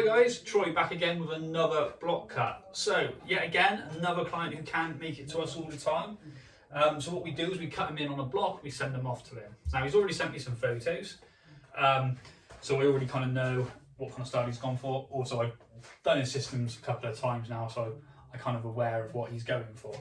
Hi guys, Troy back again with another block cut. So yet again, another client who can't make it to us all the time. So what we do is we cut him in on a block, we send them off to him. Now he's already sent me some photos, so we already kind of know what kind of style he's gone for. Also I've done his systems a couple of times now, so I'm kind of aware of what he's going for.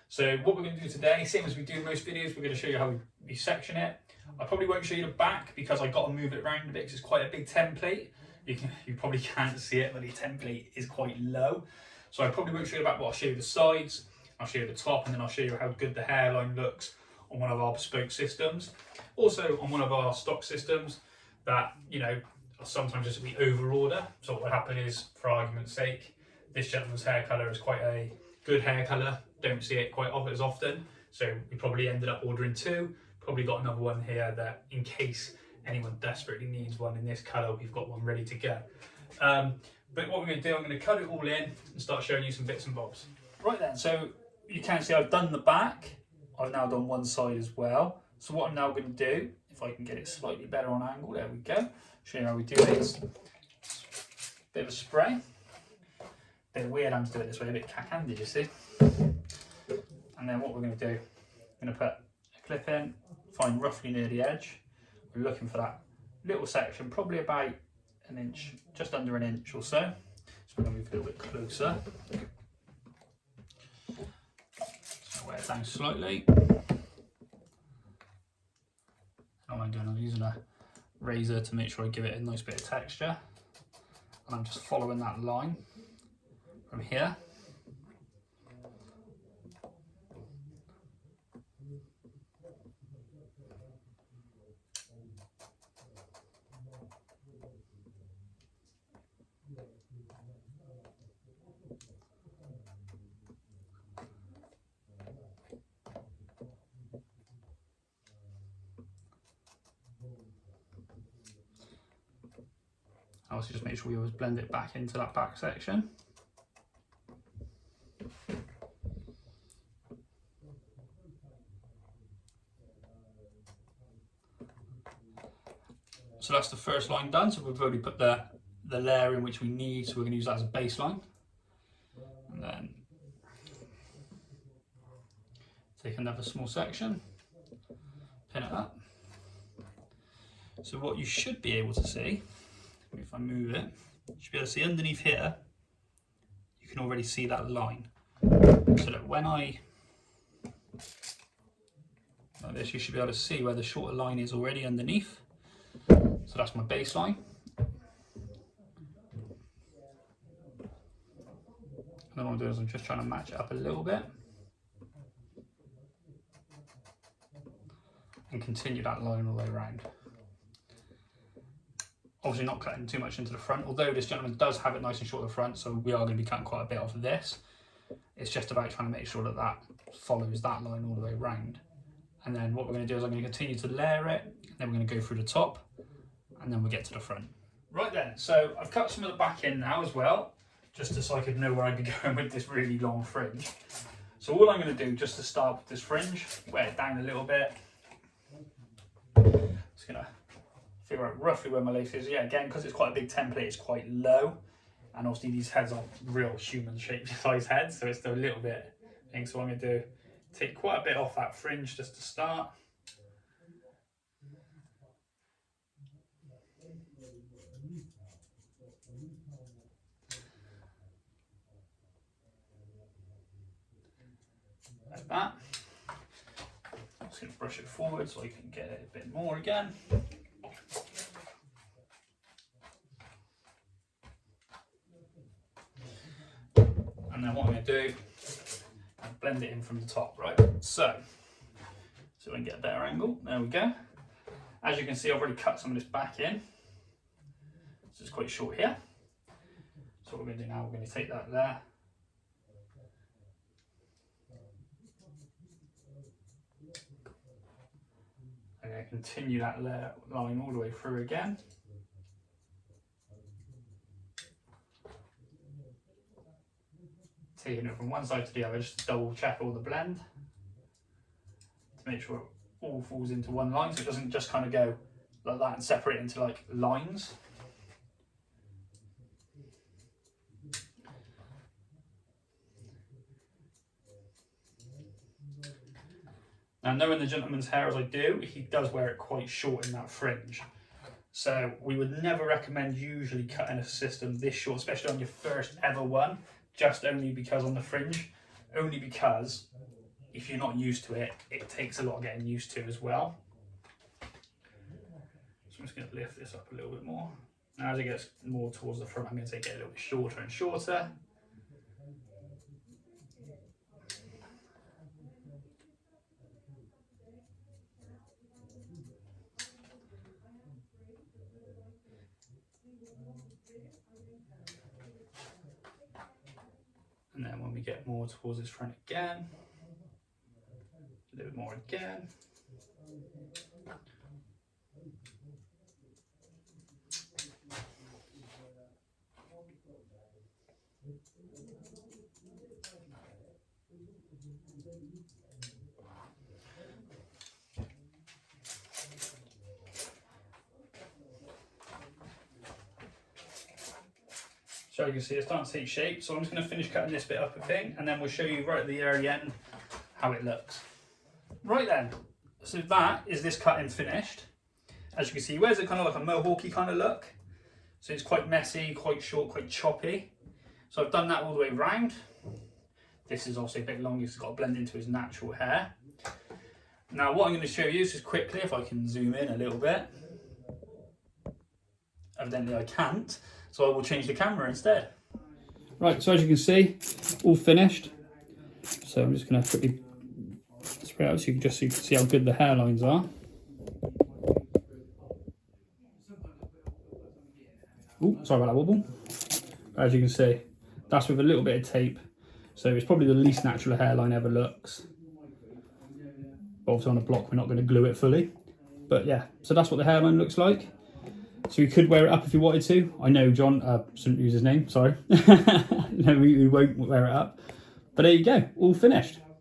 So what we're going to do today, same as we do most videos, we're going to show you how we section it. I probably won't show you the back because I've got to move it around a bit because it's quite a big template. You probably can't see it, but the template is quite low. So I probably won't show you the back, but I'll show you the sides, I'll show you the top, and then I'll show you how good the hairline looks on one of our bespoke systems. Also on one of our stock systems that, you know, sometimes just we over order. So what will happen is, for argument's sake, this gentleman's hair colour is quite a good hair colour. Don't see it quite as often. So we probably ended up ordering two. Probably got another one here that in case anyone desperately needs one in this colour, we've got one ready to go. But what we're going to do, I'm going to cut it all in and start showing you some bits and bobs. Right then, so you can see I've done the back. I've now done one side as well. So what I'm now going to do, if I can get it slightly better on angle, there we go. Show you how we do this. Bit of a spray. Bit weird having to do it this way, a bit cack-handed, you see. And then what we're going to do, I'm going to put a clip in, find roughly near the edge. We're looking for that little section, probably about an inch, just under an inch or so. So we're going to move a little bit closer. So wear it down slightly. What I'm doing, I'm using a razor to make sure I give it a nice bit of texture. And I'm just following that line from here. Also just make sure we always blend it back into that back section. So that's the first line done. So we've already put the layer in which we need, so we're going to use that as a baseline. And then take another small section, pin it up. So what you should be able to see, if I move it, you should be able to see underneath here, you can already see that line. So that when I, like this, you should be able to see where the shorter line is already underneath. So that's my baseline. And then what I'm doing is I'm just trying to match it up a little bit. And continue that line all the way around. Obviously not cutting too much into the front, although this gentleman does have it nice and short at the front, so we are going to be cutting quite a bit off of this. It's just about trying to make sure that that follows that line all the way around. And then what we're going to do is I'm going to continue to layer it, and then we're going to go through the top, and then we'll get to the front. Right then, so I've cut some of the back in now as well, just so I could know where I'd be going with this really long fringe. So all I'm going to do, just to start with this fringe, wear it down a little bit. Just going to figure out roughly where my lace is. Yeah, again, because it's quite a big template, it's quite low. And obviously these heads are real human shaped size heads, so it's still a little bit thing. So what I'm going to do, take quite a bit off that fringe just to start. Like that. I'm just going to brush it forward so I can get it a bit more again. And then what I'm going to do, I'll blend it in from the top, right? So we can get a better angle. There we go. As you can see, I've already cut some of this back in. So it's quite short here. So what we're going to do now, we're going to take that there. I'm going to continue that line all the way through again. Taking it from one side to the other, just to double check all the blend to make sure it all falls into one line, so it doesn't just kind of go like that and separate into like lines. Now, knowing the gentleman's hair as I do, he does wear it quite short in that fringe. So we would never recommend usually cutting a system this short, especially on your first ever one, just only because on the fringe, only because if you're not used to it, it takes a lot of getting used to as well. So I'm just going to lift this up a little bit more. Now as it gets more towards the front, I'm going to take it a little bit shorter and shorter. And then when we get more towards his front again, a little bit more again. So you can see it's starting to take shape. So I'm just going to finish cutting this bit up a thing, and then we'll show you right at the very end how it looks. Right then, so that is this cutting finished. As you can see, he wears it kind of like a mohawky kind of look. So it's quite messy, quite short, quite choppy. So I've done that all the way round. This is obviously a bit longer, it's got to blend into his natural hair. Now what I'm going to show you is just quickly, if I can zoom in a little bit. Evidently I can't, so I will change the camera instead. Right, so as you can see, all finished. So I'm just going to quickly spread out so you can see how good the hairlines are. Oh, sorry about that wobble. As you can see, that's with a little bit of tape. So it's probably the least natural hairline ever looks. But obviously on a block, we're not going to glue it fully. But yeah, so that's what the hairline looks like. So you could wear it up if you wanted to. I know John, shouldn't use his name, sorry. No, we won't wear it up. But there you go, all finished.